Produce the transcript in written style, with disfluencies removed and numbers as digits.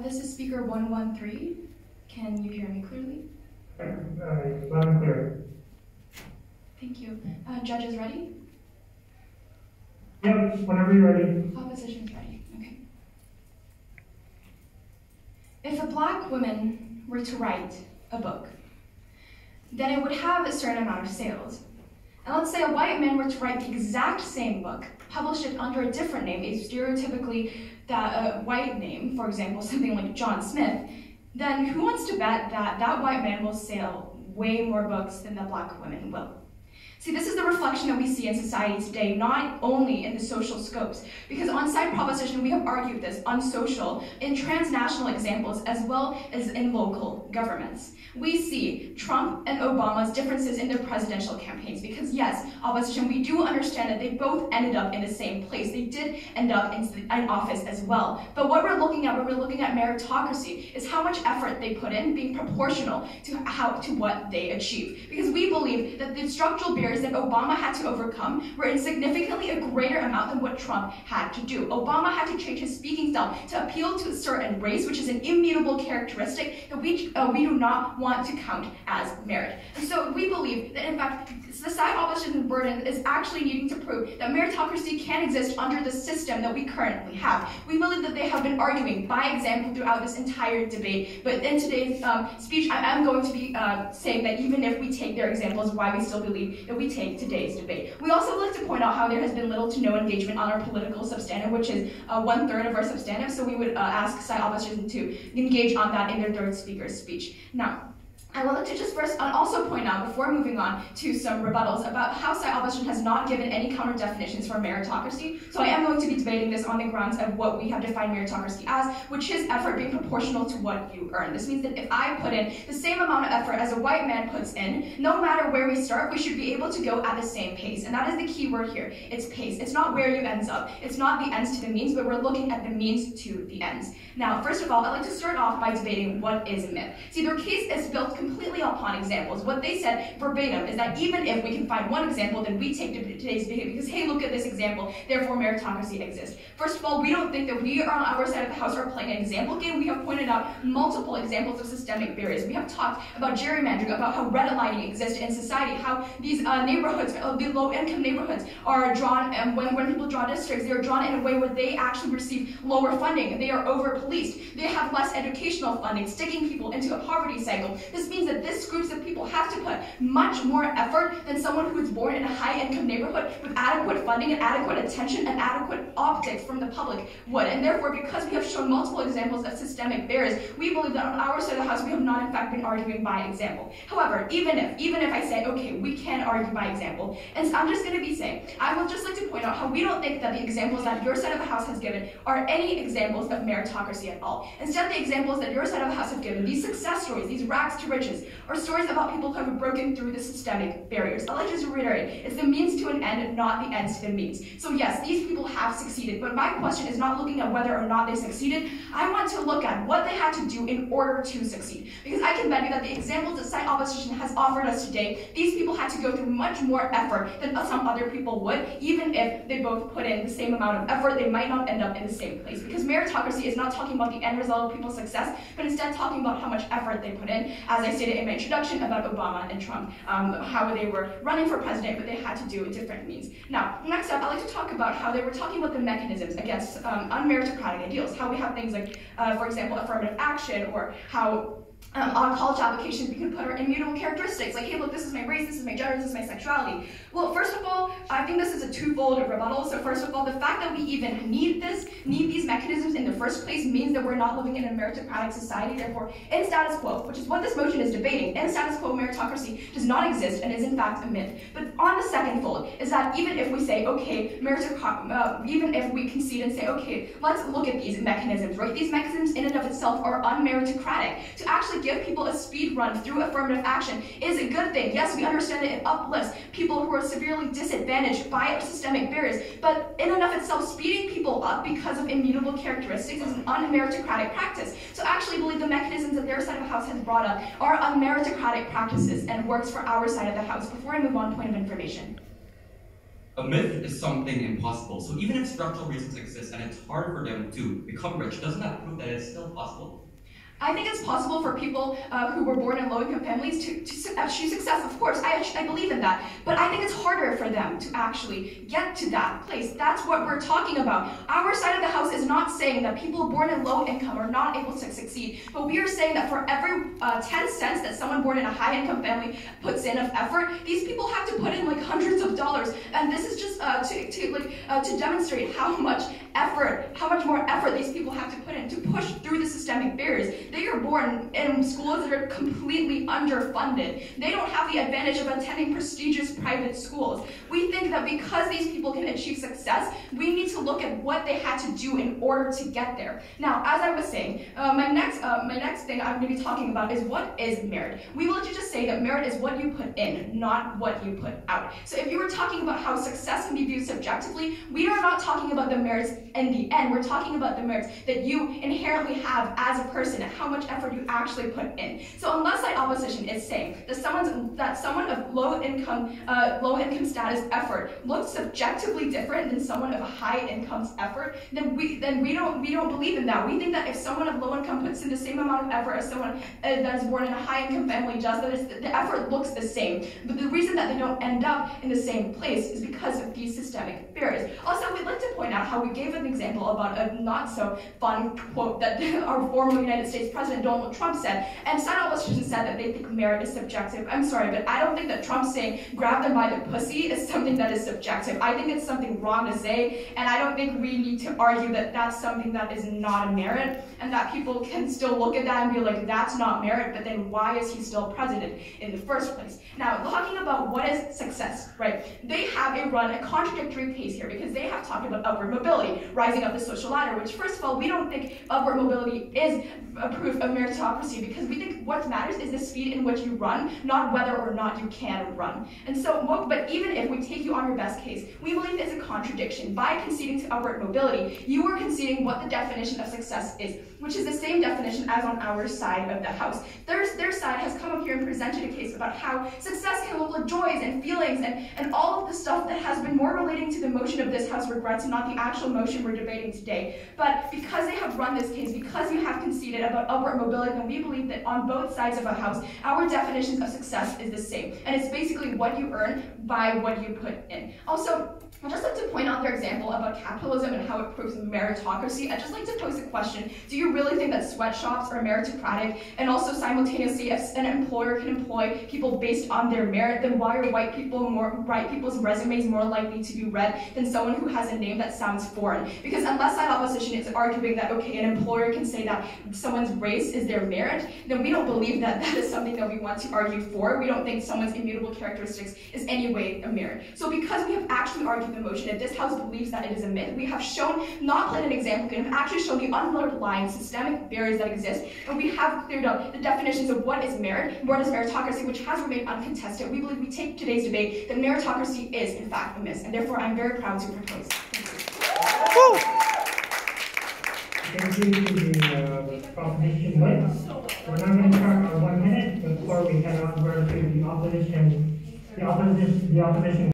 This is speaker 113. Can you hear me clearly? Loud and clear. Thank you. Judges ready? Yep, whenever you're ready. Opposition's ready. Okay. If a black woman were to write a book, then it would have a certain amount of sales. And let's say a white man were to write the exact same book, publish it under a different name, a stereotypically white name, for example, something like John Smith, then who wants to bet that that white man will sell way more books than the black women will? See, this is the reflection that we see in society today, not only in the social scopes, because on side proposition, we have argued this on social, in transnational examples, as well as in local governments. We see Trump and Obama's differences in their presidential campaigns, because yes, opposition, we do understand that they both ended up in the same place. They did end up in office as well. But what we're looking at when we're looking at meritocracy is how much effort they put in being proportional to what they achieved. Because we believe that the structural barriers that Obama had to overcome were in significantly a greater amount than what Trump had to do. Obama had to change his speaking style to appeal to a certain race, which is an immutable characteristic that we do not want to count as merit. And so we believe that, in fact, the side opposition burden is actually needing to prove that meritocracy can exist under the system that we currently have. We believe that they have been arguing by example throughout this entire debate, but in today's speech, I am going to be saying that even if we take their examples, why we still believe that we take today's debate. We also like to point out how there has been little to no engagement on our political substantive, which is 1/3 of our substantive, so we would ask side opposition to engage on that in their third speaker's speech. Now, I would like to just first also point out, before moving on to some rebuttals, about how side opposition has not given any counter definitions for meritocracy. So I am going to be debating this on the grounds of what we have defined meritocracy as, which is effort being proportional to what you earn. This means that if I put in the same amount of effort as a white man puts in, no matter where we start, we should be able to go at the same pace. And that is the key word here. It's pace. It's not where you ends up. It's not the ends to the means, but we're looking at the means to the ends. Now, first of all, I'd like to start off by debating what is a myth. See, their case is built completely upon examples. What they said verbatim is that even if we can find one example, then we take today's debate because, hey, look at this example, therefore meritocracy exists. First of all, we don't think that we on our side of the house are playing an example game. We have pointed out multiple examples of systemic barriers. We have talked about gerrymandering, about how redlining exists in society, how these neighborhoods, the low-income neighborhoods, are drawn, and when people draw districts, they are drawn in a way where they actually receive lower funding. They are over-policed. They have less educational funding, sticking people into a poverty cycle. This means that this groups of people have to put much more effort than someone who is born in a high-income neighborhood with adequate funding and adequate attention and adequate optics from the public would. And therefore, because we have shown multiple examples of systemic barriers, we believe that on our side of the house, we have not in fact been arguing by example. However, even if I say, okay, we can argue by example, and I'm just going to be saying, I would just like to point out how we don't think that the examples that your side of the house has given are any examples of meritocracy at all. Instead, the examples that your side of the house have given, these success stories, these rags to riches, are stories about people who have broken through the systemic barriers. I'd like to just reiterate, it's the means to an end, not the ends to the means. So yes, these people have succeeded, but my question is not looking at whether or not they succeeded. I want to look at what they had to do in order to succeed. Because I can bet you that the examples that side opposition has offered us today, these people had to go through much more effort than some other people would. Even if they both put in the same amount of effort, they might not end up in the same place. Because meritocracy is not talking about the end result of people's success, but instead talking about how much effort they put in. As I stated in my introduction about Obama and Trump, how they were running for president, but they had to do different means. Now, next up, I'd like to talk about how they were talking about the mechanisms against unmeritocratic ideals, how we have things like, for example, affirmative action, or how on college applications, we can put our immutable characteristics, like, hey, look, this is my race, this is my gender, this is my sexuality. Well, first of all, I think this is a twofold rebuttal. So first of all, the fact that we even need these mechanisms in the first place means that we're not living in a meritocratic society. Therefore, in status quo, which is what this motion is debating, in status quo, meritocracy does not exist and is in fact a myth. But on the second fold is that even if we say, okay, even if we concede and say, okay, let's look at these mechanisms, right? These mechanisms in and of itself are unmeritocratic. To actually give people a speed run through affirmative action is a good thing. Yes, we understand that it uplifts people who are severely disadvantaged by systemic barriers, but in and of itself, speeding people up because of immutable characteristics is an unmeritocratic practice. So I actually believe the mechanisms that their side of the house has brought up are unmeritocratic practices and works for our side of the house. Before I move on, point of information. a myth is something impossible. So even if structural reasons exist and it's hard for them to become rich, doesn't that prove that it's still possible? I think it's possible for people who were born in low-income families to achieve success. Of course, I believe in that. But I think it's harder for them to actually get to that place. That's what we're talking about. Our side of the house is not saying that people born in low income are not able to succeed. But we are saying that for every 10 cents that someone born in a high-income family puts in of effort, these people have to put in like hundreds of dollars. And this is just to demonstrate how much more effort these people have to put in to push through the systemic barriers. They are born in schools that are completely underfunded. They don't have the advantage of attending prestigious private schools. We think that because these people can achieve success, we need to look at what they had to do in order to get there. Now, as I was saying, my next thing I'm going to be talking about is what is merit. We will just say that merit is what you put in, not what you put out. So if you were talking about how success can be viewed subjectively, we are not talking about the merits in the end. We're talking about the merits that you inherently have as a person and how much effort you actually put in. So on left side opposition is saying that someone of low income status effort looks subjectively different than someone of a high income's effort, then we don't believe in that. We think that if someone of low income puts in the same amount of effort as someone that is born in a high income family does, that the effort looks the same. But the reason that they don't end up in the same place is because of these systemic barriers. Also, we'd like to point out how we gave an example about a not so fun quote that our former United States President Donald Trump said, and side opposition said that they think merit is subjective. I'm sorry, but I don't think that Trump saying grab them by the pussy is something that is subjective. I think it's something wrong to say, and I don't think we need to argue that that's something that is not a merit, and that people can still look at that and be like, that's not merit, but then why is he still president in the first place? Now, talking about what is success, right? They have run a contradictory pace here because they have talked about upward mobility, rising up the social ladder, which first of all, we don't think upward mobility is a proof of meritocracy because we think what matters is the speed in which you run, not whether or not you can run. And so, but even if we take you on your best case, we believe it's a contradiction. By conceding to upward mobility, you are conceding what the definition of success is, which is the same definition as on our side of the house. Their side has come up here and presented a case about how success can look like joys and feelings and all of the stuff that has been more relating to the motion of this House regrets and not the actual motion we're debating today. But because they have run this case, because you have conceded about upward mobility, then we believe that on both sides of a house, our definitions of success is the same. And it's basically what you earn by what you put in. Also, I'd just like to point out their example about capitalism and how it proves meritocracy. I'd just like to pose a question. Do you really think that sweatshops are meritocratic? And also simultaneously, if an employer can employ people based on their merit, then why are white people's resumes more likely to be read than someone who has a name that sounds foreign? Because unless side opposition is arguing that, okay, an employer can say that someone's race is their merit, then we don't believe that that is something that we want to argue for. We don't think someone's immutable characteristics is any way a merit. So because we have actually argued the motion that this House believes that it is a myth, we have shown, not played an example game, actually shown the underlying systemic barriers that exist, and we have cleared up the definitions of what is merit, what is meritocracy, which has remained uncontested. We believe we take today's debate that meritocracy is, in fact, a myth, and therefore I'm very proud to propose. Thank you to the proposition myth. We're now going to start our 1 minute before we head on to the opposition